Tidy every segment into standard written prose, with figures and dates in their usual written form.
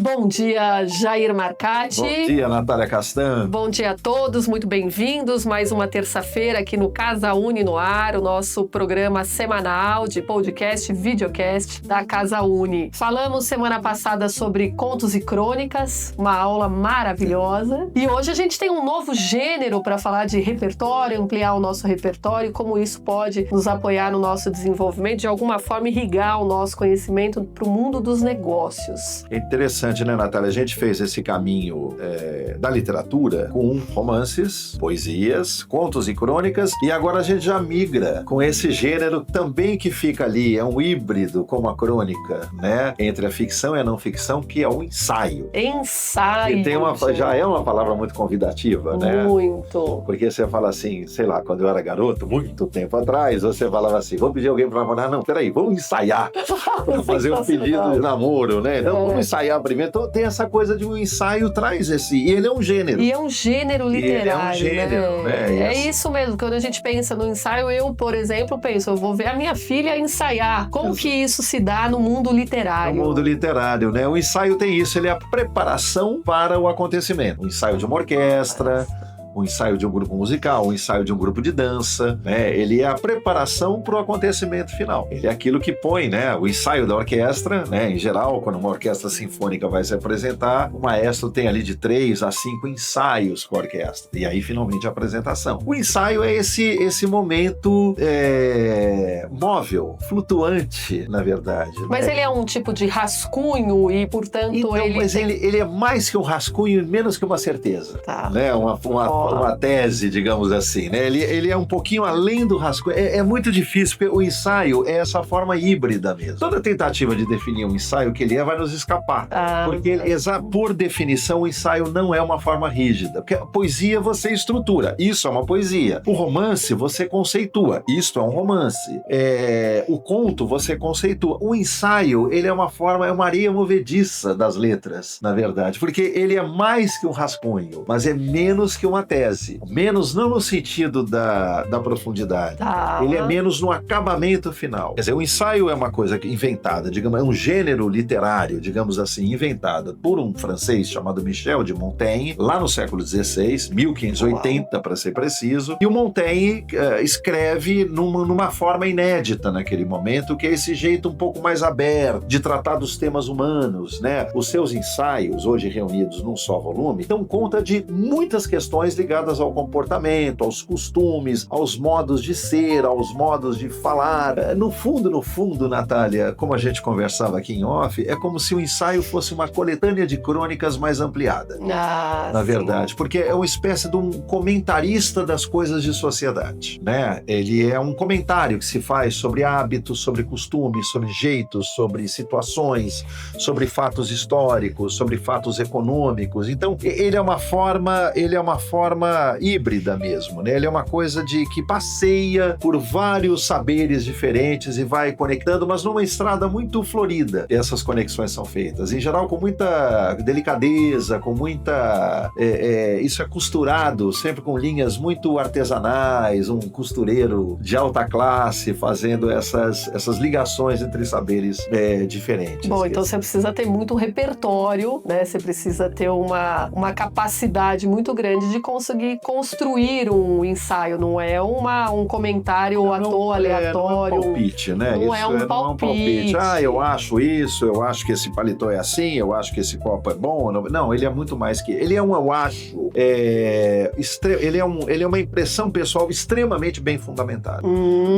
Bom dia, Jair Marcati. Bom dia, Natália Castan. Bom dia a todos, muito bem-vindos. Mais uma terça-feira aqui no Casa Uni no Ar, o nosso programa semanal de podcast, videocast da Casa Uni. Falamos semana passada sobre contos e crônicas, uma aula maravilhosa. E hoje a gente tem um novo gênero para falar de repertório, ampliar o nosso repertório, como isso pode nos apoiar no nosso desenvolvimento, de alguma forma irrigar o nosso conhecimento para o mundo dos negócios. É interessante, né, Natália? A gente fez esse caminho da literatura com romances, poesias, contos e crônicas, e agora a gente já migra com esse gênero também que fica ali, é um híbrido como a crônica, né? Entre a ficção e a não ficção, que é o ensaio. Ensaio. E já é uma palavra muito convidativa, né? Muito. Porque você fala assim, sei lá, quando eu era garoto, muito tempo atrás, você falava assim, vou pedir alguém para namorar. Não, peraí, vamos ensaiar. Vamos fazer um pedido de namoro, né? Então vamos ensaiar primeiro. Então tem essa coisa de um ensaio, traz esse... E ele é um gênero. E é um gênero literário, é um gênero, né? É isso mesmo. Quando a gente pensa no ensaio, eu, por exemplo, penso, eu vou ver a minha filha ensaiar. Como que isso se dá no mundo literário? No mundo literário, né? O ensaio tem isso, ele é a preparação para o acontecimento. O ensaio de uma orquestra, o ensaio de um grupo musical, o ensaio de um grupo de dança, né? Ele é a preparação para o acontecimento final. Ele é aquilo que põe, né? O ensaio da orquestra, né? Em geral, quando uma orquestra sinfônica vai se apresentar, o maestro tem ali de 3 a 5 ensaios com a orquestra. E aí, finalmente, a apresentação. O ensaio é esse momento móvel, flutuante, na verdade. Mas né? ele é um tipo de rascunho e, portanto, então, mas ele é mais que um rascunho e menos que uma certeza. Tá. Né? Uma tese, digamos assim, né? Ele é um pouquinho além do rascunho. É muito difícil, porque o ensaio é essa forma híbrida mesmo. Toda tentativa de definir um ensaio que ele vai nos escapar. Porque, por definição, o ensaio não é uma forma rígida. Porque a poesia você estrutura. Isso é uma poesia. O romance você conceitua. Isto é um romance. O conto você conceitua. O ensaio, ele é uma areia movediça das letras, na verdade. Porque ele é mais que um rascunho, mas é menos que uma tese. Menos não no sentido da profundidade. Ele é menos no acabamento final. Quer dizer, o ensaio é uma coisa inventada, digamos, é um gênero literário, digamos assim, inventado por um francês chamado Michel de Montaigne, lá no século XVI, 1580 para ser preciso, e o Montaigne escreve numa forma inédita naquele momento, que é esse jeito um pouco mais aberto de tratar dos temas humanos, né? Os seus ensaios, hoje reunidos num só volume, dão conta de muitas questões ligadas ao comportamento, aos costumes, aos modos de ser, aos modos de falar. No fundo, Natália, como a gente conversava aqui em off, é como se o ensaio fosse uma coletânea de crônicas mais ampliada. Na verdade, porque é uma espécie de um comentarista das coisas de sociedade, né? Ele é um comentário que se faz sobre hábitos, sobre costumes, sobre jeitos, sobre situações, sobre fatos históricos, sobre fatos econômicos. Então, ele é uma forma híbrida mesmo, né? Ele é uma coisa que passeia por vários saberes diferentes e vai conectando, mas numa estrada muito florida. Essas conexões são feitas, em geral, com muita delicadeza, com muita... isso é costurado sempre com linhas muito artesanais, um costureiro de alta classe fazendo essas ligações entre saberes diferentes. Bom, então você precisa ter muito repertório, né? Você precisa ter uma capacidade muito grande de conseguir construir um ensaio, não é um comentário à toa, aleatório. Não é um palpite, né? Não é um palpite. Eu acho isso, eu acho que esse paletó é assim, eu acho que esse copo é bom. Não, ele é muito mais que... Ele é um eu acho... ele é uma impressão pessoal extremamente bem fundamentada.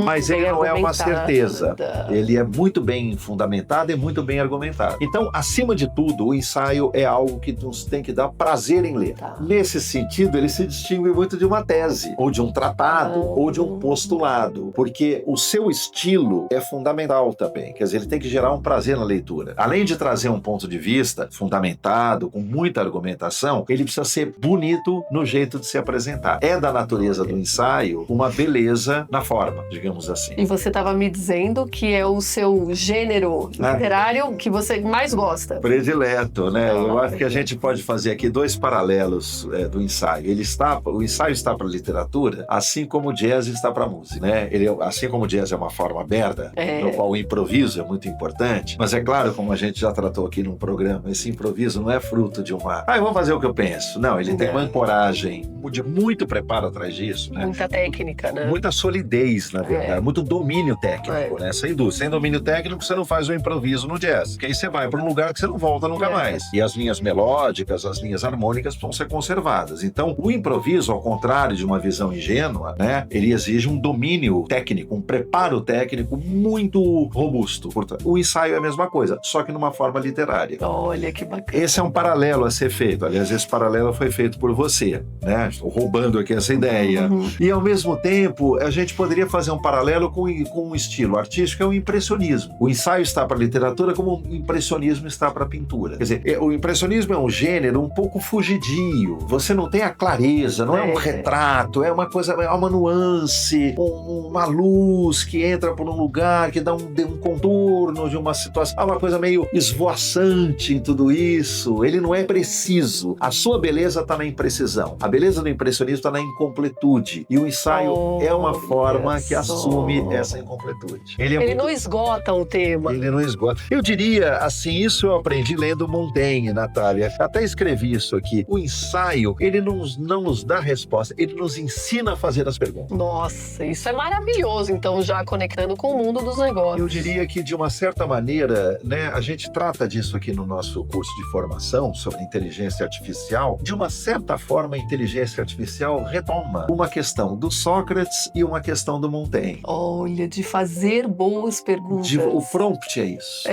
Mas ele não é uma certeza. Ele é muito bem fundamentado e muito bem argumentado. Então, acima de tudo, o ensaio é algo que nos tem que dar prazer em ler. Nesse sentido, ele se distingue muito de uma tese, ou de um tratado, ou de um postulado, porque o seu estilo é fundamental também. Quer dizer, ele tem que gerar um prazer na leitura. Além de trazer um ponto de vista fundamentado, com muita argumentação, ele precisa ser bonito no jeito de se apresentar. É da natureza do ensaio uma beleza na forma, digamos assim. E você estava me dizendo que é o seu gênero literário que você mais gosta. Predileto, né? Eu acho que a gente pode fazer aqui dois paralelos do ensaio. o ensaio está para a literatura, assim como o jazz está para a música, né? Assim como o jazz é uma forma aberta, no qual o improviso é muito importante, mas é claro, como a gente já tratou aqui num programa, esse improviso não é fruto de eu vou fazer o que eu penso. Não, ele tem uma ancoragem de muito preparo atrás disso, né? Muita técnica, né? Muita solidez, na verdade, muito domínio técnico, né? Sem domínio técnico, você não faz o improviso no jazz, porque aí você vai para um lugar que você não volta nunca mais. E as linhas melódicas, as linhas harmônicas precisam ser conservadas. Então, o improviso, ao contrário de uma visão ingênua, né? Ele exige um domínio técnico, um preparo técnico muito robusto. Portanto, o ensaio é a mesma coisa, só que numa forma literária. Olha que bacana. Esse é um paralelo a ser feito. Aliás, esse paralelo foi feito por você, né? Estou roubando aqui essa ideia. E, ao mesmo tempo, a gente poderia fazer um paralelo com um estilo artístico, que é o impressionismo. O ensaio está para a literatura como o impressionismo está para a pintura. Quer dizer, o impressionismo é um gênero um pouco fugidio. Você não tem a clareza, não é um retrato, é uma coisa, é uma nuance, uma luz que entra por um lugar, que dá um contorno de uma situação. É uma coisa meio esvoaçante em tudo isso. Ele não é preciso. A sua beleza está na imprecisão. A beleza do impressionismo está na incompletude. E o ensaio é uma forma que assume essa incompletude. Ele não esgota o tema. Ele não esgota. Eu diria, assim, isso eu aprendi lendo Montaigne, Natália. Até escrevi isso aqui. O ensaio, ele não nos dá resposta, ele nos ensina a fazer as perguntas. Nossa, isso é maravilhoso, então, já conectando com o mundo dos negócios. Eu diria que, de uma certa maneira, né, a gente trata disso aqui no nosso curso de formação sobre inteligência artificial. De uma certa forma, a inteligência artificial retoma uma questão do Sócrates e uma questão do Montaigne. Olha, de fazer boas perguntas. O prompt é isso.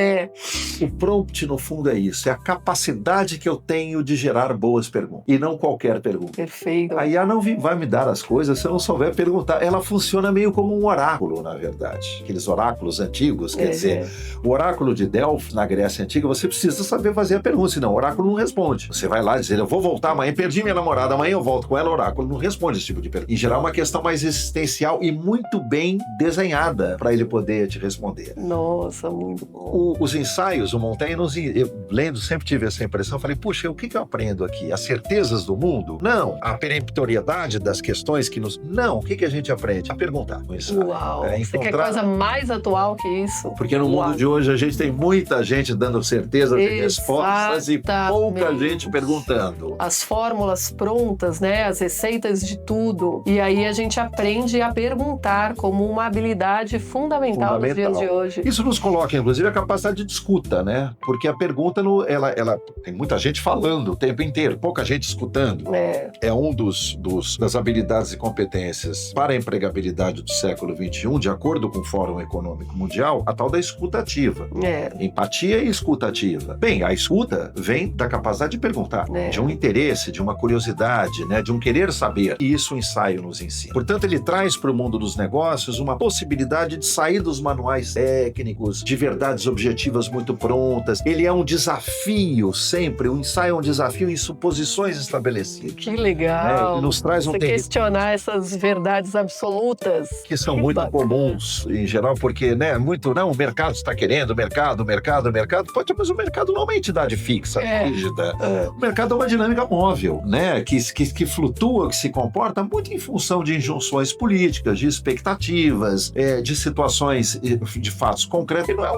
O prompt, no fundo, é isso. É a capacidade que eu tenho de gerar boas perguntas. E não qualquer pergunta. Perfeito. A IA não vai me dar as coisas se eu não souber perguntar. Ela funciona meio como um oráculo, na verdade. Aqueles oráculos antigos, quer dizer, o oráculo de Delfos, na Grécia Antiga, você precisa saber fazer a pergunta, senão o oráculo não responde. Você vai lá dizer, eu vou voltar amanhã, perdi minha namorada, amanhã eu volto com ela, o oráculo não responde esse tipo de pergunta. Em geral, é uma questão mais existencial e muito bem desenhada para ele poder te responder. Nossa, muito bom. Os ensaios, o Montaigne, eu lendo, sempre tive essa impressão, falei, puxa, o que eu aprendo aqui? As certezas do mundo? Não. A peremptoriedade das questões que nos... Não. O que a gente aprende? A perguntar com isso. Uau. Você quer coisa mais atual que isso? Porque no mundo de hoje a gente tem muita gente dando certezas e respostas e pouca gente perguntando. As fórmulas prontas, né? As receitas de tudo. E aí a gente aprende a perguntar como uma habilidade fundamental nos dias de hoje. Isso nos coloca, inclusive, a capacidade de escuta, né? Porque a pergunta, ela tem muita gente falando o tempo inteiro, pouca gente escutando. É um das habilidades e competências para a empregabilidade do século XXI, de acordo com o Fórum Econômico Mundial, a tal da escuta ativa. Empatia e escuta ativa. Bem, a escuta vem da capacidade de perguntar, de um interesse, de uma curiosidade, né? De um querer saber. E isso o ensaio nos ensina. Portanto, ele traz para o mundo dos negócios uma possibilidade de sair dos manuais técnicos, de verdades objetivas muito prontas. Ele é um desafio sempre. O ensaio é um desafio em suposições estabelecidas. Que legal. Ele nos traz Você questionar essas verdades absolutas. Que são muito comuns, em geral, porque, né, o mercado está querendo, o mercado. Pode, mas o mercado não é uma entidade fixa, rígida. O mercado é uma dinâmica móvel, né, que flutua, que se comporta muito em função de injunções políticas, de expectativas, de situações, de fatos concretos. Ele não é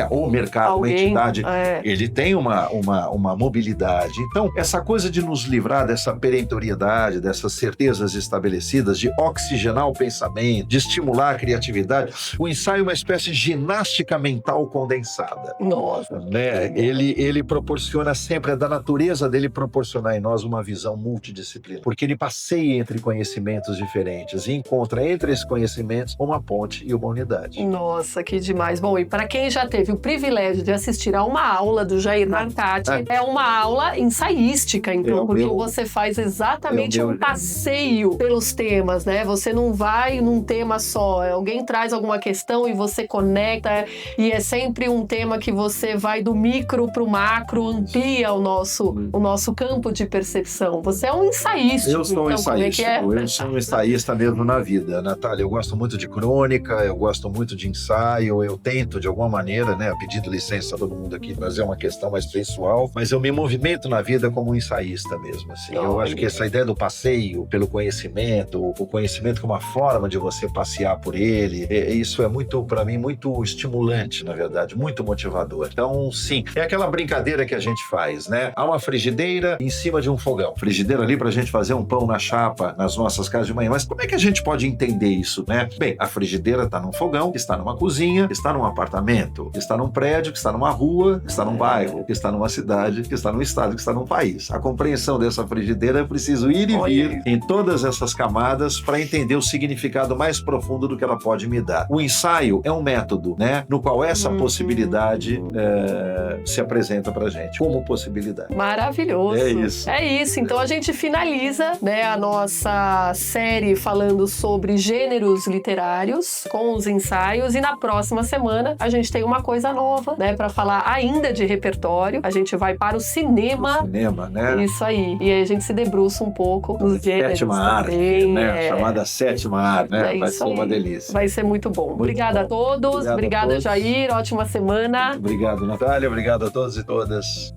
o mercado, uma entidade, ele tem uma mobilidade. Então, essa coisa de nos livrar dessa peremptoriedade, dessas certezas estabelecidas, de oxigenar o pensamento, de estimular a criatividade, o ensaio é uma espécie de ginástica mental condensada. Nossa. Né? Ele proporciona sempre, é da natureza dele proporcionar em nós uma visão multidisciplinar, porque ele passeia entre conhecimentos diferentes e encontra entre esses conhecimentos uma ponte e uma unidade. Nossa, que demais. Bom, e para quem já teve o privilégio de assistir a uma aula do Jair Martati, é uma aula ensaística, então, porque você faz exatamente um passeio pelos temas, né? Você não vai num tema só, alguém traz alguma questão e você conecta, e é sempre um tema que você vai do micro para o macro, amplia o nosso campo de percepção. Você é um ensaísta. Eu sou um ensaísta. Eu sou um ensaísta mesmo na vida, Natália. Eu gosto muito de crônica, eu gosto muito de ensaio, eu tento, de alguma maneira, né, pedindo licença a todo mundo aqui, trazer uma questão mais pessoal, mas eu me movimento na vida como um ensaísta mesmo, assim. Eu acho que esse essa ideia do passeio pelo conhecimento, o conhecimento como uma forma de você passear por ele, isso é muito, para mim, muito estimulante, na verdade, muito motivador. Então, sim, é aquela brincadeira que a gente faz, né? Há uma frigideira em cima de um fogão. Frigideira ali pra gente fazer um pão na chapa nas nossas casas de manhã. Mas como é que a gente pode entender isso, né? Bem, a frigideira está num fogão, está numa cozinha, está num apartamento, está num prédio, que está numa rua, que está num bairro, que está numa cidade, que está num estado, que está num país. A compreensão dessa frigideira, eu preciso ir e vir em todas essas camadas para entender o significado mais profundo do que ela pode me dar. O ensaio é um método, né? No qual essa possibilidade se apresenta pra gente como possibilidade. Maravilhoso. É isso. É isso. Então a gente finaliza, né, a nossa série falando sobre gêneros literários com os ensaios, e na próxima semana a gente tem uma coisa nova, né, para falar ainda de repertório. A gente vai para o cinema. O cinema, né? Isso aí. E aí a gente se debruça um pouco nos gêneros sétima arte, né? Chamada sétima arte, né? É vai ser uma delícia. Vai ser muito bom. Obrigada a todos. Obrigada, Jair. Ótima semana. Obrigado, Natália. Obrigado a todos e todas.